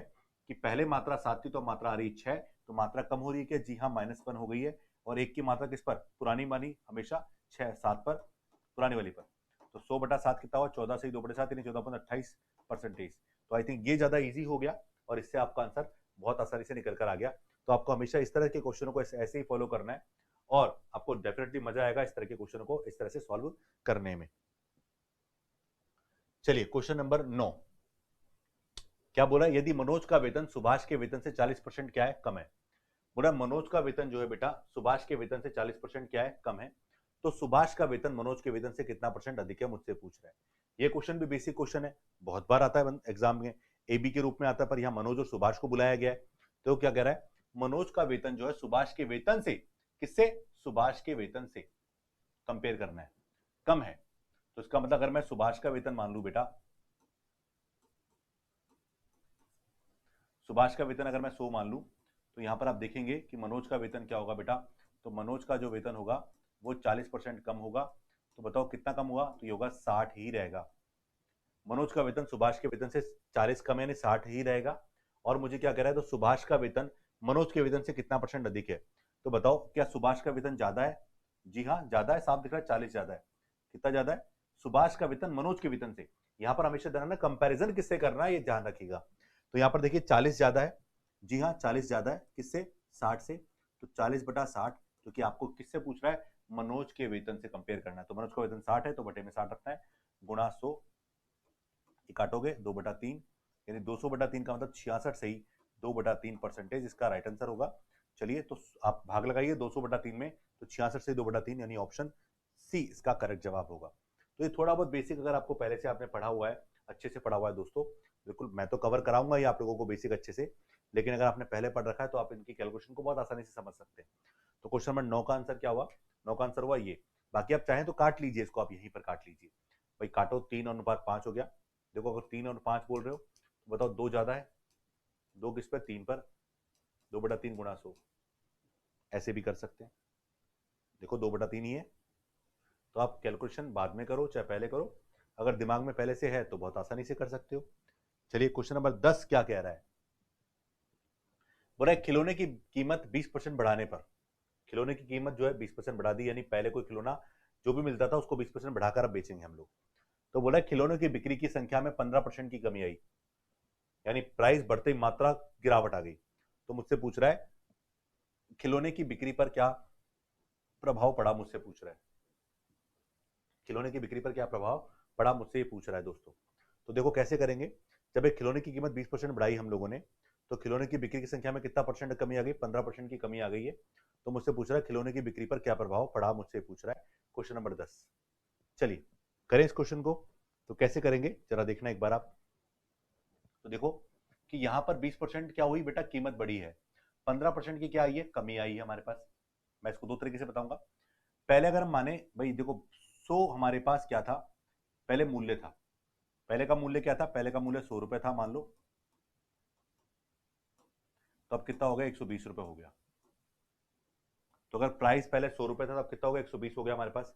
कि पहले मात्रा 7 थी तो मात्रा आ रही 6, तो मात्रा कम हो रही है क्या, जी हाँ, -1 हो गई है। और एक की मात्रा किस पर, पुरानी मानी हमेशा 6-7 पर, पुरानी वाली पर। तो 100/7 कितना हुआ, 14 से 2/7 यानी 14.28%। तो आई थिंक ये ज्यादा इजी हो गया और इससे आपका आंसर बहुत आसानी से निकल कर आ गया। तो आपको हमेशा इस तरह के क्वेश्चनों को ऐसे ही फॉलो करना है और आपको डेफिनेटली मजा आएगा इस तरह के क्वेश्चनों को इस तरह से सॉल्व करने में। चलिए क्वेश्चन नंबर 9 क्या बोला, यदि मनोज का वेतन सुभाष के वेतन से 40% क्या है, कम है। बोला मनोज का वेतन जो है बेटा सुभाष के वेतन से 40% क्या है, कम है, तो सुभाष का वेतन मनोज के वेतन से कितना % अधिक है, मुझसे पूछ रहा है। ये क्वेश्चन भी बेसिक क्वेश्चन है, बहुत बार आता है एग्जाम में, एबी के रूप में आता है, पर यहाँ मनोज और सुभाष को बुलाया गया है। तो क्या कह रहा है, मनोज का वेतन जो है सुभाष के वेतन से, किससे, सुभाष के वेतन से कंपेयर करना है, कम है। तो इसका मतलब अगर मैं सुभाष का वेतन मान लू बेटा, सुभाष का वेतन अगर मैं 100 मान लू, तो यहां पर आप देखेंगे कि मनोज का वेतन क्या होगा बेटा, तो मनोज का जो वेतन होगा वो 40% कम होगा। तो बताओ कितना कम हुआ, तो ये होगा 60 ही रहेगा। मनोज का वेतन सुभाष के वेतन से 40 कम है, यानी 60 ही रहेगा। और मुझे क्या कह रहा है, तो सुभाष का वेतन मनोज के वेतन से कितना % अधिक है। तो बताओ क्या सुभाष का वेतन ज्यादा है? जी हाँ ज्यादा है, साफ दिख रहा है 40 ज्यादा है। कितना ज्यादा है? सुभाष का वेतन मनोज के वेतन से। यहाँ पर हमेशा ध्यान रखना कंपैरिजन किससे करना है, ये ध्यान रखिएगा। तो यहाँ पर देखिए 40 ज्यादा है, जी हाँ 40 ज्यादा है, किससे? 60 से। तो 40/60, क्योंकि आपको किससे पूछ रहा है, मनोज के वेतन से कंपेयर करना है। तो मनोज का वेतन 60 है तो बटे में 60 रखना है, गुणा 100, काटोगे 2/3, यानी 200/3 का मतलब 66 सही, 2/3% इसका राइट आंसर होगा। चलिए तो आप भाग लगाइए 200/3 में, तो 66 से 2/3 यानी ऑप्शन सी इसका करेक्ट जवाब होगा। तो ये थोड़ा बहुत बेसिक अगर आपको पहले से आपने पढ़ा हुआ है, अच्छे से पढ़ा हुआ है दोस्तों, बिल्कुल मैं तो कवर कराऊंगा ये आप लोगों को बेसिक अच्छे से, लेकिन अगर आपने पहले पढ़ रखा है तो आप इनकी कैलकुलेशन को बहुत आसानी से समझ सकते हैं। तो क्वेश्चन नंबर 9 का आंसर क्या हुआ? 9 का आंसर हुआ ये। बाकी आप चाहें तो काट लीजिए इसको, आप यहीं पर काट लीजिए भाई, काटो 3:5 हो गया। देखो अगर 3 और 5 बोल रहे हो तो बताओ 2 ज्यादा है, 2 किस पर? 3 पर, 2/3 गुणा 100, ऐसे भी कर सकते हैं। देखो 2/3 ही है, तो आप कैलकुलेशन बाद में करो चाहे पहले करो, अगर दिमाग में पहले से है तो बहुत आसानी से कर सकते हो। चलिए क्वेश्चन नंबर 10 क्या कह रहा है? बोला है खिलौने की कीमत 20% बढ़ाने पर, खिलौने की कीमत जो है 20% बढ़ा दी, यानी पहले कोई खिलौना जो भी मिलता था उसको 20% बढ़ाकर अब बेचेंगे हम लोग। तो बोला है खिलौनों की बिक्री की संख्या में 15% की कमी आई, यानी प्राइस बढ़ते ही मात्रा गिरावट आ गई। तो मुझसे पूछ रहा है खिलौने की बिक्री पर क्या प्रभाव पड़ा, मुझसे पूछ रहा है खिलौने की बिक्री पर क्या प्रभाव पड़ा, मुझसे ये पूछ रहा है दोस्तों। तो देखो कैसे करेंगे, जब एक खिलौने की कीमत 20% बढ़ाई हम लोगों ने, तो खिलौने की बिक्री की संख्या में कितना % कमी आ गई? 15% की कमी आ गई है। तो मुझसे पूछ रहा है खिलौने की बिक्री पर क्या प्रभाव पड़ा, मुझसे पूछ रहा है क्वेश्चन नंबर 10। चलिए करें इस क्वेश्चन को। तो कैसे करेंगे जरा देखना एक बार आप। तो देखो कि यहां पर 20% क्या हुई बेटा, कीमत बढ़ी है, 15% की क्या आई है, कमी आई है हमारे पास। मैं इसको दो तरीके से बताऊंगा। पहले अगर हम माने भाई देखो 100 हमारे पास क्या था, पहले मूल्य था, पहले का मूल्य क्या था, पहले का मूल्य 100 रुपए था मान लो, तो अब कितना हो गया, 120 रुपए हो गया। तो अगर प्राइस पहले 100 रुपए था, तब कितना हो गया, 120 हो गया हमारे पास।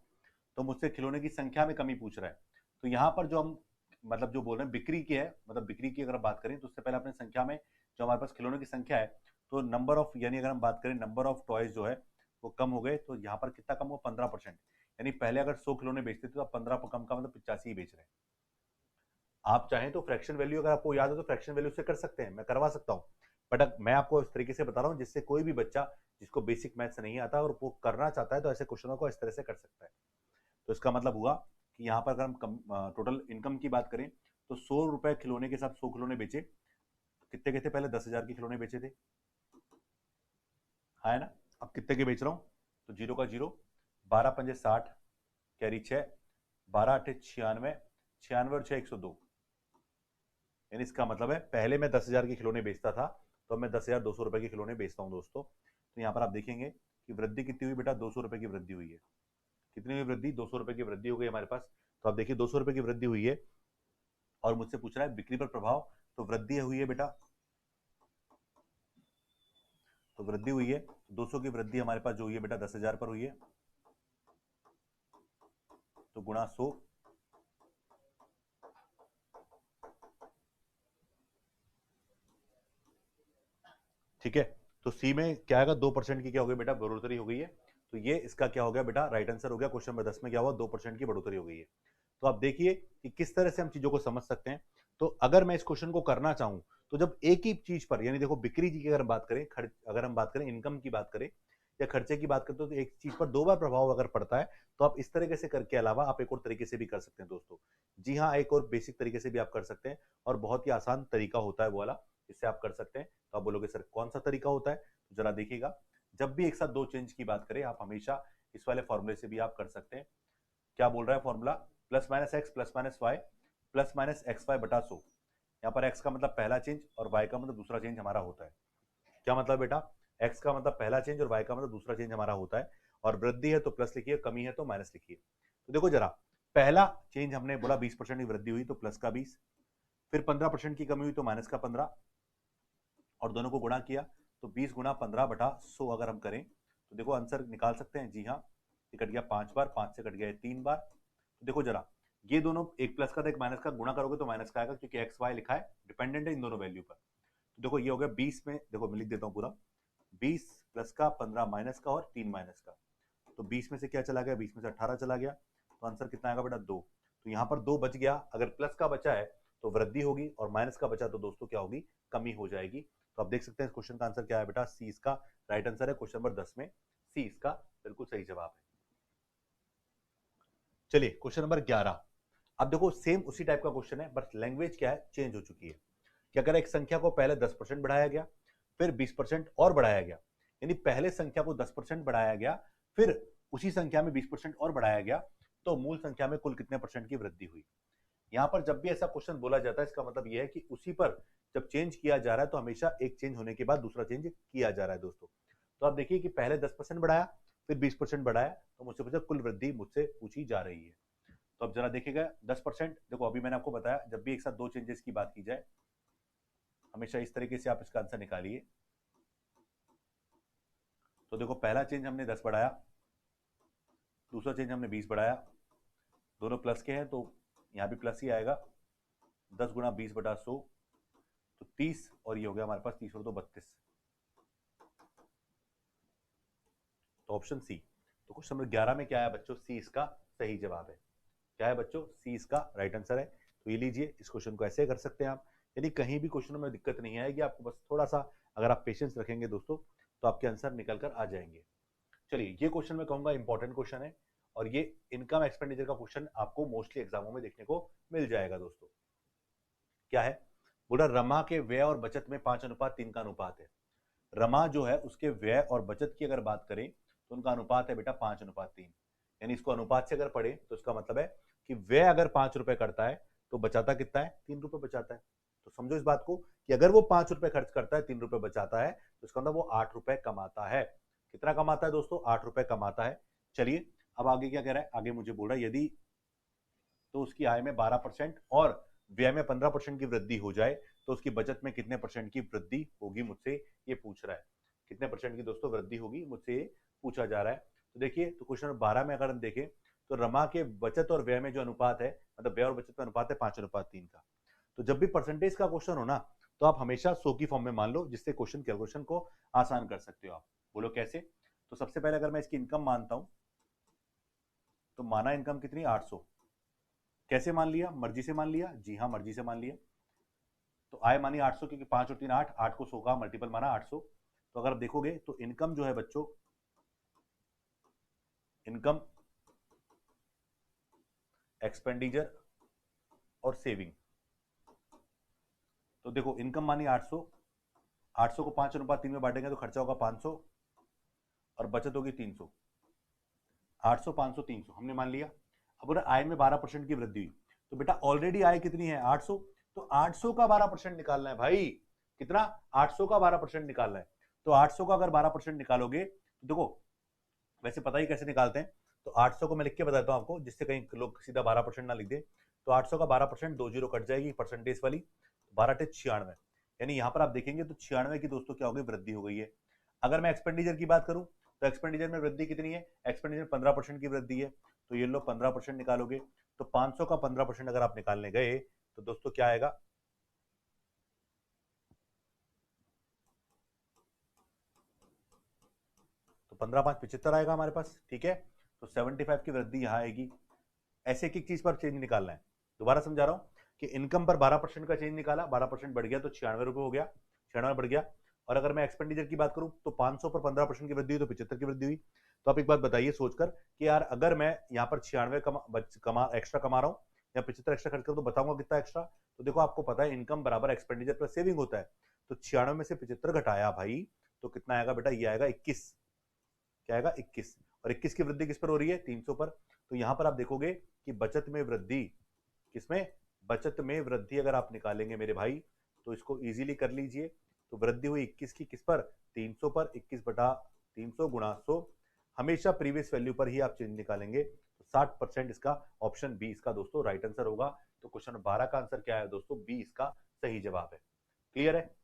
तो मुझसे खिलौने की संख्या में कमी पूछ रहा है। तो यहाँ पर जो हम मतलब जो बोल रहे हैं बिक्री की है, मतलब बिक्री की अगर हम बात करें तो उससे पहले अपने संख्या में जो हमारे पास खिलौने की संख्या है, तो नंबर ऑफ, यानी अगर हम बात करें नंबर ऑफ टॉयज जो है वो कम हो गए। तो यहाँ पर कितना कम हुआ, 15%, यानी पहले अगर 100 खिलौने बेचते थे तो अब 15 कम का मतलब 85 ही बेच रहे हैं। आप चाहें तो फ्रैक्शन वैल्यू अगर आपको याद हो तो फ्रैक्शन वैल्यू से कर सकते हैं, मैं करवा सकता हूँ। बट मैं आपको इस तरीके से बता रहा हूँ जिससे कोई भी बच्चा जिसको बेसिक मैथ्स नहीं आता और वो करना चाहता है तो ऐसे क्वेश्चनों को इस तरह से कर सकता है। तो इसका मतलब हुआ कि यहाँ पर अगर हम टोटल इनकम की बात करें तो 100 रुपए खिलौने के साथ 100 खिलौने बेचे, कितने के थे, पहले 10,000 के खिलौने बेचे थे, हाँ है ना। अब कितने के बेच रहा हूँ, तो 0 का 0, 12×5 = 60, कैरी 6, 12×8 = 96, 96 और 6 102, यानी इसका मतलब है पहले मैं 10,000 के खिलौने बेचता था तो अब मैं 10,200 रुपए के खिलौने बेचता हूँ दोस्तों। तो यहाँ पर आप देखेंगे कि वृद्धि कितनी हुई बेटा, 200 रुपए की वृद्धि हुई है। कितनी हुई वृद्धि, 200 रुपए की वृद्धि हो गई हमारे पास। तो आप देखिए 200 रुपए की वृद्धि हुई है और मुझसे पूछ रहा है बिक्री पर प्रभाव, तो वृद्धि हुई है बेटा, तो वृद्धि हुई है, 200 की वृद्धि हमारे पास जो हुई है बेटा 10,000 पर हुई है, तो गुणा 100, ठीक है। तो सी में क्या आएगा, 2% की क्या हो गई बेटा, बढ़ोतरी हो गई है। तो ये इसका क्या हो गया बेटा, राइट आंसर हो गया। क्वेश्चन नंबर 10 में क्या हुआ, 2% की बढ़ोतरी हो गई है। तो आप देखिए कि किस तरह से हम चीजों को समझ सकते हैं। तो अगर मैं इस क्वेश्चन को करना चाहूं तो जब एक ही चीज पर, यानी देखो बिक्री की अगर बात करें, अगर हम बात करें इनकम की बात करें या खर्चे की बात करें, तो एक चीज पर 2 बार प्रभाव अगर पड़ता है तो आप इस तरीके से करके अलावा आप एक और तरीके से भी कर सकते हैं दोस्तों। जी हाँ, एक और बेसिक तरीके से भी आप कर सकते हैं और बहुत ही आसान तरीका होता है वो वाला, इससे आप कर सकते हैं। तो आप बोलोगे सर कौन सा तरीका होता है, तो जरा देखिएगा। जब भी एक साथ दो चेंज की बात करें आप हमेशा इस वाले फॉर्मूले से भी आप कर सकते हैं। क्या बोल रहा है formula, plus minus x plus minus y plus minus x y बटा 100। यहाँ पर एक्स का मतलब पहला चेंज और वाई का मतलब दूसरा चेंज हमारा होता है। क्या मतलब बेटा, एक्स का मतलब पहला चेंज और वाई का मतलब दूसरा चेंज हमारा होता है। और वृद्धि है तो प्लस लिखिए, कमी है तो माइनस लिखिए। तो देखो जरा, पहला चेंज हमने बोला 20% की वृद्धि हुई तो प्लस का 20, फिर 15% की कमी हुई तो माइनस का 15, और दोनों को गुणा किया तो 20 × 15 बटा 100 अगर हम करें तो देखो आंसर निकाल सकते हैं। जी हाँ, ये कट गया 5 बार, 5 से कट गया 3 बार। तो देखो जरा, ये दोनों एक प्लस का था एक माइनस का, गुणा करोगे तो माइनस का आएगा, क्योंकि एक्स वाई लिखा है, डिपेंडेंट है इन दोनों वैल्यू पर। तो देखो ये हो गया 20 में, देखो मैं लिख देता हूँ पूरा, 20 प्लस का, 15 माइनस का और 3 माइनस का। तो 20 में से क्या चला गया, 20 में से 18 चला गया, तो आंसर कितना आएगा बेटा 2। तो यहाँ पर 2 बच गया। अगर प्लस का बचा है तो वृद्धि होगी, और माइनस का बचा तो दोस्तों क्या होगी, कमी हो जाएगी। तो आप देख सकते हैं इस क्वेश्चन का आंसर क्या है बेटा, सी इसका राइट आंसर है। क्वेश्चन नंबर 10 में सी इसका बिल्कुल सही जवाब है। चलिए क्वेश्चन नंबर 11। अब देखो सेम उसी टाइप का क्वेश्चन है, बट लैंग्वेज क्या है, चेंज हो चुकी है। क्या करें, एक संख्या को पहले 10% बढ़ाया गया, फिर 20% और बढ़ाया गया, यानी पहले संख्या को 10% बढ़ाया गया, फिर उसी संख्या में 20% और बढ़ाया गया, तो मूल संख्या में कुल कितने परसेंट की वृद्धि हुई। यहां पर जब भी ऐसा क्वेश्चन बोला जाता है, इसका मतलब यह है कि उसी पर जब चेंज किया जा रहा है तो हमेशा एक चेंज होने के बाद दूसरा चेंज किया जा रहा है दोस्तों। तो आप देखिए कि पहले 10% बढ़ाया, फिर 20% बढ़ाया, तो मुझसे पूछा कुल वृद्धि मुझसे पूछी जा रही है। तो अब जरा देखिएगा 10%, देखो अभी मैंने आपको बताया जब भी एक साथ दो चेंजेस की बात की जाए हमेशा इस तरीके से आप इसका आंसर निकालिए। तो देखो पहला चेंज हमने 10 बढ़ाया, दूसरा चेंज हमने 20 बढ़ाया, दोनों प्लस के हैं तो यहां भी प्लस ही आएगा। 10 गुणा 20 बटा 100 तो 30, और ये हो गया हमारे पास 30 और 2 32। तो ऑप्शन सी। तो क्वेश्चन नंबर 11 में क्या है बच्चों, सी इसका सही जवाब है। क्या है बच्चों, सी इसका राइट आंसर है। तो ये लीजिए, इस क्वेश्चन को ऐसे कर सकते हैं आप, यानी कहीं भी क्वेश्चनों में दिक्कत नहीं आएगी आपको, बस थोड़ा सा अगर आप पेशेंस रखेंगे दोस्तों तो आपके आंसर निकल कर आ जाएंगे। चलिए ये क्वेश्चन मैं कहूंगा इंपॉर्टेंट क्वेश्चन है, और ये इनकम एक्सपेंडिचर का क्वेश्चन आपको मोस्टली एग्जामों में देखने को मिल जाएगा दोस्तों। क्या है, बोला रमा के व्यय और बचत में 5:3 का अनुपात है। रमा जो है उसके व्यय और बचत की अगर बात करें तो उनका अनुपात है बेटा 5:3। यानी इसको अनुपात से अगर पढ़े तो इसका मतलब है कि व्यय अगर 5 रुपए करता है तो बचाता कितना है, 3 रुपए बचाता है। तो समझो इस बात को कि अगर वो 5 रुपए खर्च करता है, 3 रुपए बचाता है, तो इसका मतलब वो 8 रुपए कमाता है। कितना कमाता है दोस्तों, 8 रुपए कमाता है। चलिए अब आगे क्या कह रहा है, आगे मुझे बोल रहा है यदि तो उसकी आय में 12% और व्यय में 15% की वृद्धि हो जाए तो उसकी बचत में कितने परसेंट की वृद्धि होगी, मुझसे ये पूछ रहा है। कितने परसेंट की दोस्तों वृद्धि होगी, मुझसे ये पूछा जा रहा है। तो देखिए, तो क्वेश्चन नंबर 12 में अगर हम देखें तो रमा के बचत और व्यय में जो अनुपात है, मतलब व्यय और बचत में अनुपात है 5:3 का। तो जब भी परसेंटेज का क्वेश्चन हो ना, तो आप हमेशा 100 की फॉर्म में मान लो, जिससे क्वेश्चन कैलकुलेशन को आसान कर सकते हो आप। बोलो कैसे। तो सबसे पहले अगर मैं इसकी इनकम मानता हूं तो माना इनकम कितनी, 800। कैसे मान लिया, मर्जी से मान लिया, जी हाँ मर्जी से मान लिया। तो आय मानी 800, क्योंकि 5 और 3 8, 8 को 100 का मल्टीपल माना 800। तो अगर आप देखोगे तो इनकम जो है बच्चों, इनकम, एक्सपेंडिचर और सेविंग। तो देखो इनकम मानी 800, 800 को 5:3 में बांटेंगे तो खर्चा होगा 500 और बचत होगी 300। 800 500 300 हमने मान लिया। अब बोला आय में 12% की वृद्धि हुई, तो बेटा ऑलरेडी आय कितनी है 800, तो 800 का 12% निकालना है भाई। कितना, 800 का 12% निकालना है। तो 800 का अगर 12% निकालोगे तो देखो वैसे पता ही कैसे निकालते हैं, तो 800 को मैं लिख के बताता हूं आपको, जिससे कहीं लोग सीधा 12% ना लिख दे। तो 800 का 12%, 2 जीरो कट जाएगी परसेंटेज वाली, 12 96, यानी यहां पर आप देखेंगे तो 96 की दोस्तों क्या हो गई, वृद्धि हो गई है। अगर मैं एक्सपेंडिचर की बात करूं तो एक्सपेंडिचर में वृद्धि कितनी है, एक्सपेंडिचर 15% की वृद्धि है। तो ये लोग 15% निकालोगे, तो 500 का 15% अगर आप निकालने गए तो दोस्तों क्या आएगा, तो 15 5 75 आएगा हमारे पास। ठीक है, तो 75 की वृद्धि यहां आएगी। ऐसे एक एक चीज पर चेंज निकालना है। दोबारा समझा रहा हूं कि इनकम पर 12% का चेंज निकाला, 12% बढ़ गया तो 96 रुपए हो गया, 96 बढ़ गया। और अगर मैं एक्सपेंडिचर की बात करूं तो 500 पर 15% की वृद्धि हुई तो 75 की वृद्धि हुई। तो आप एक बात बताइए सोचकर कि यार अगर मैं यहाँ पर 96 एक्स्ट्रा कमा रहा हूँ या 75 एक्स्ट्रा खर्च करूँ तो बताऊंगा कितना एक्स्ट्रा। तो देखो आपको पता है इनकम बराबर एक्सपेंडिचर प्लस सेविंग होता है। तो 96 में से 75 घटाया भाई, तो कितना आएगा बेटा, ये आएगा 21। क्या आएगा, 21। और 21 की वृद्धि किस पर हो रही है, 300 पर। तो यहां पर आप देखोगे कि बचत में वृद्धि, किसमें, बचत में वृद्धि अगर आप निकालेंगे मेरे भाई तो इसको इजीली कर लीजिए। तो वृद्धि हुई 21 की किस पर, 300 पर, 21 बटा 300 गुणा 100। हमेशा प्रीवियस वैल्यू पर ही आप चेंज निकालेंगे, तो 60% इसका ऑप्शन बी इसका दोस्तों राइट आंसर होगा। तो क्वेश्चन 12 का आंसर क्या है दोस्तों, बी इसका सही जवाब है। क्लियर है।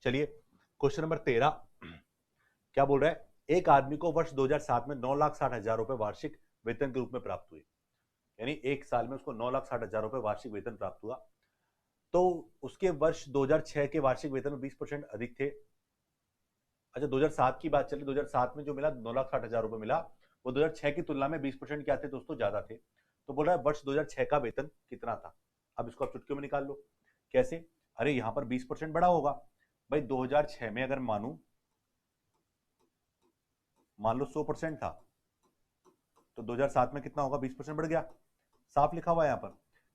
चलिए क्वेश्चन नंबर 13 क्या बोल रहा है, एक आदमी को वर्ष 2007 में 9,60,000 रुपए वार्षिक वेतन के रूप में प्राप्त हुए, यानी एक साल में उसको 9,60,000 रुपए वार्षिक वेतन प्राप्त हुआ। तो उसके वर्ष 2006 के वार्षिक वेतन में 20% अधिक थे। अच्छा, 2007 की बात चली, 2007 में जो मिला 9,60,000 रुपए मिला, वो 2006 की तुलना में 20% क्या थे दोस्तों, ज्यादा थे। तो बोल रहा है वर्ष 2006 का वेतन कितना था। अब इसको आप चुटकियों में निकाल लो। कैसे? अरे यहां पर 20% बढ़ा होगा भाई। 2006 में अगर मान लो 100% था, तो 2007 में कितना होगा, 20% बढ़ गया। साफ लिखा हुआ है यहाँ पर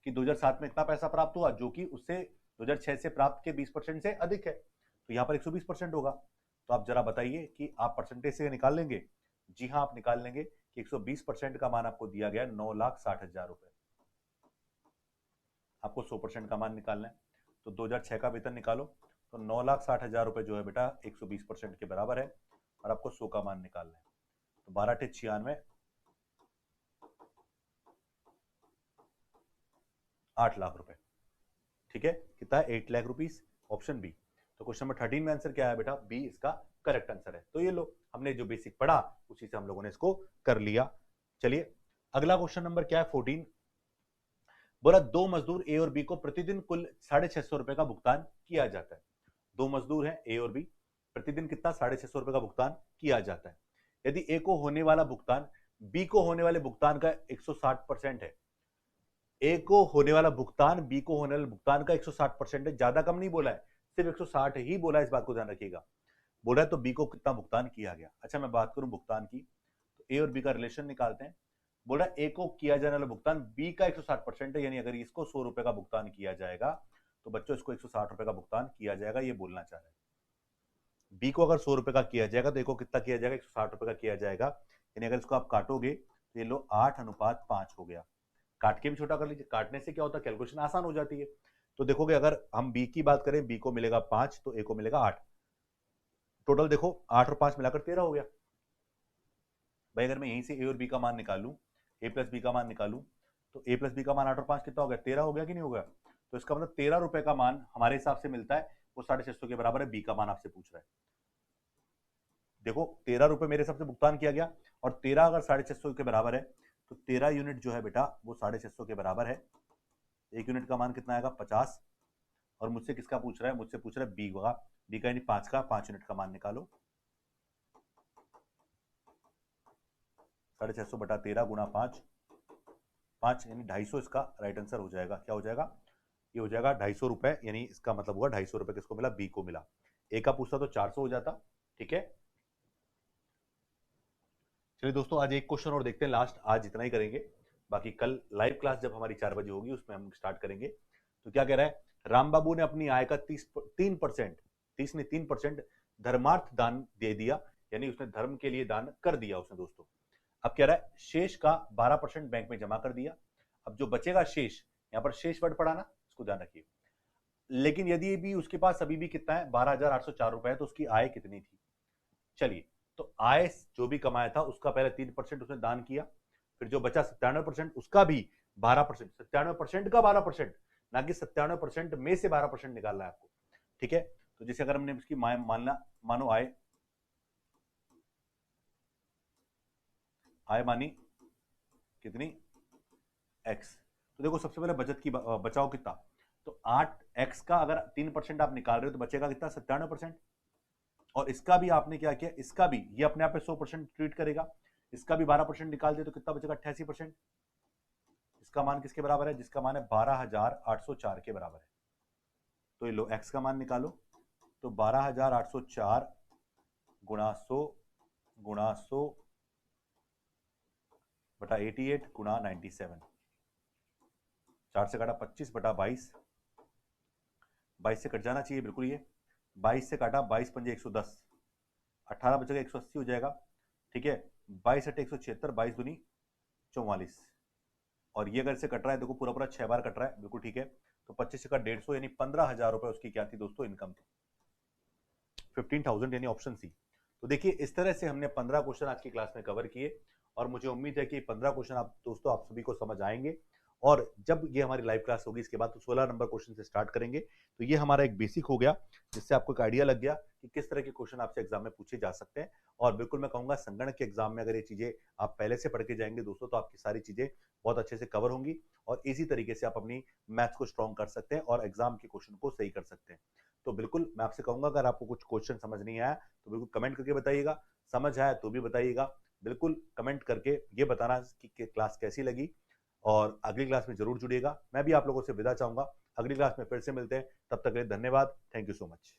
कि 2007 में इतना पैसा प्राप्त हुआ जो कि उससे 2006 से प्राप्त के 20% से अधिक है, तो यहाँ पर 120% होगा। तो आप जरा बताइए कि आप परसेंटेज से निकाल लेंगे? जी हाँ, आप निकाल लेंगे कि 120% का मान आपको दिया गया 9,60,000 रुपए। आपको 100% का मान निकालना है, तो 2006 का वेतन निकालो, तो 9,60,000 रुपए जो है बेटा 120% के बराबर है, और आपको 100 का मान निकालना है। तो 12×96 8 लाख रुपए। ठीक है, कितना है, 8 लाख रुपीस, ऑप्शन बी। तो क्वेश्चन नंबर 13 में आंसर क्या है बेटा, बी इसका करेक्ट आंसर है। तो ये लो, हमने जो बेसिक पढ़ा उसी से हम लोगों ने इसको कर लिया। चलिए अगला क्वेश्चन नंबर क्या है, 14। बोला दो मजदूर ए और बी को प्रतिदिन कुल 650 रुपए का भुगतान किया जाता है। दो मजदूर हैं ए और बी, प्रतिदिन कितना, 650 रुपए का भुगतान किया जाता है। यदि ए को होने वाला भुगतान बी को होने वाले भुगतान का 160% है, ए को होने वाला भुगतान बी को होने वाले भुगतान का 160% है, ज्यादा कम नहीं बोला है, सिर्फ 160 ही बोला है, इस बात को ध्यान रखिएगा। बोला है तो बी को कितना भुगतान किया गया। अच्छा, मैं बात करूं भुगतान की, तो ए और बी का रिलेशन निकालते हैं। बोला ए को किया जाने वाला भुगतान बी का 160% है, यानी अगर इसको 100 रुपए का भुगतान किया जाएगा तो बच्चों इसको 160 रुपए का भुगतान किया जाएगा, ये बोलना चाह रहे हैं। बी को अगर 100 रुपए का किया जाएगा तो ए को कितना किया जाएगा, 160 रुपए का किया जाएगा। यानी अगर इसको आप काटोगे तो ये लो 8:5 हो गया। काट के भी छोटा कर लीजिए, काटने से क्या होता है, कैलकुलेशन आसान हो जाती है। तो देखोगे अगर हम बी की बात करें, बी को मिलेगा 5 तो ए को मिलेगा 8। टोटल देखो 8 और 5 मिलाकर 13 हो गया। भाई अगर मैं यहीं से ए और बी का मान निकालूं, ए प्लस बी का मान निकालूं, तो ए प्लस बी का मान 8 और 5 कितना हो गया, 13 हो गया कि नहीं हो गया। तो इसका मतलब 13 रुपए का मान हमारे हिसाब से मिलता है, वो 650 के बराबर है। बी का मान आपसे पूछ रहा है, देखो 13 रुपए मेरे हिसाब से भुगतान किया गया, और 13 अगर 650 के बराबर है तो 13 यूनिट जो है बेटा वो 650 के बराबर है। एक यूनिट का मान कितना आएगा, 50। और मुझसे किसका पूछ रहा है, मुझसे पूछ रहा है बी का। बी का यानी 5 का, 5 यूनिट का मान निकालो। 650 बटा 13 गुणा 5, 5 यानी 250 इसका राइट आंसर हो जाएगा। क्या हो जाएगा, ये हो जाएगा 250 रुपए, यानी इसका मतलब हुआ 250 रुपए किसको मिला, बी को मिला। ए का पूछता तो 400 हो जाता। ठीक है, चलिए दोस्तों आज एक क्वेश्चन और देखते हैं, लास्ट आज इतना ही करेंगे, बाकी कल लाइव क्लास जब हमारी 4 बजे होगी उसमें हम स्टार्ट करेंगे। तो क्या कह रहा है, राम बाबू ने अपनी आय का 3% धर्मार्थ दान दे दिया, यानी उसने धर्म के लिए दान कर दिया उसने दोस्तों। अब कह रहा है शेष का 12% बैंक में जमा कर दिया। अब जो बचेगा शेष, यहां पर शेष वर्ड पढ़ा ना, इसको ध्यान रखिए। लेकिन यदि भी उसके पास अभी भी कितना है, 12,804 रुपए है, तो उसकी आय कितनी थी। चलिए, तो आय जो भी कमाया था उसका पहले 3% उसने दान किया, फिर जो बचा 97% उसका भी 12%, 97% का 12%, ना कि 97% में से 12% निकालना है आपको। ठीक है, तो जैसे अगर हमने इसकी मानो आय मानी कितनी, x। तो देखो सबसे पहले बचत की बचाओ कितना, तो 8x का अगर 3% आप निकाल रहे हो तो बचेगा कितना, 97%। और इसका भी आपने क्या किया, इसका भी ये अपने आप पे 100% ट्रीट करेगा, इसका भी 12% निकाल दे तो कितना बचेगा, 88%। इसका मान किसके बराबर है, जिसका मान है 12,804 के बराबर है। तो ये लो x का मान निकालो, तो 12,804 गुणा 100 गुणा 100 बटा 88 गुणा 97, 4 से काटा 25 बटा 22, 22 से कट जाना चाहिए बिल्कुल, ये 22 से काटा 22 पंजे 110, 18 बचेगा 180 हो जाएगा। ठीक है, 22 अटे 176, 22 दूनी 44, और ये अगर से कट रहा है देखो पूरा पूरा 6 बार कट रहा है, बिल्कुल ठीक है। तो 25 का 150 यानी 15,000 रुपए उसकी क्या थी दोस्तों, इनकम थी, 15,000 यानी ऑप्शन सी। तो देखिए इस तरह से हमने 15 क्वेश्चन आज की क्लास में कवर किए, और मुझे उम्मीद है कि 15 क्वेश्चन आप दोस्तों आप सभी को समझ आएंगे। और जब ये हमारी लाइव क्लास होगी इसके बाद तो 16 नंबर क्वेश्चन से स्टार्ट करेंगे। तो ये हमारा एक बेसिक हो गया, जिससे आपको एक आइडिया लग गया कि किस तरह के क्वेश्चन आपसे एग्जाम में पूछे जा सकते हैं। और बिल्कुल मैं कहूंगा संगणक के एग्जाम में अगर ये चीजें आप पहले से पढ़ के जाएंगे दोस्तों, तो आपकी सारी चीजें बहुत अच्छे से कवर होंगी और इसी तरीके से आप अपनी मैथ्स को स्ट्रॉन्ग कर सकते हैं और एग्जाम के क्वेश्चन को सही कर सकते हैं। तो बिल्कुल मैं आपसे कहूंगा, अगर आपको कुछ क्वेश्चन समझ नहीं आया तो बिल्कुल कमेंट करके बताइएगा, समझ आया तो भी बताइएगा। बिल्कुल कमेंट करके ये बताना कि क्लास कैसी लगी, और अगली क्लास में जरूर जुड़िएगा। मैं भी आप लोगों से विदा चाहूंगा, अगली क्लास में फिर से मिलते हैं, तब तक के लिए धन्यवाद। Thank you so much.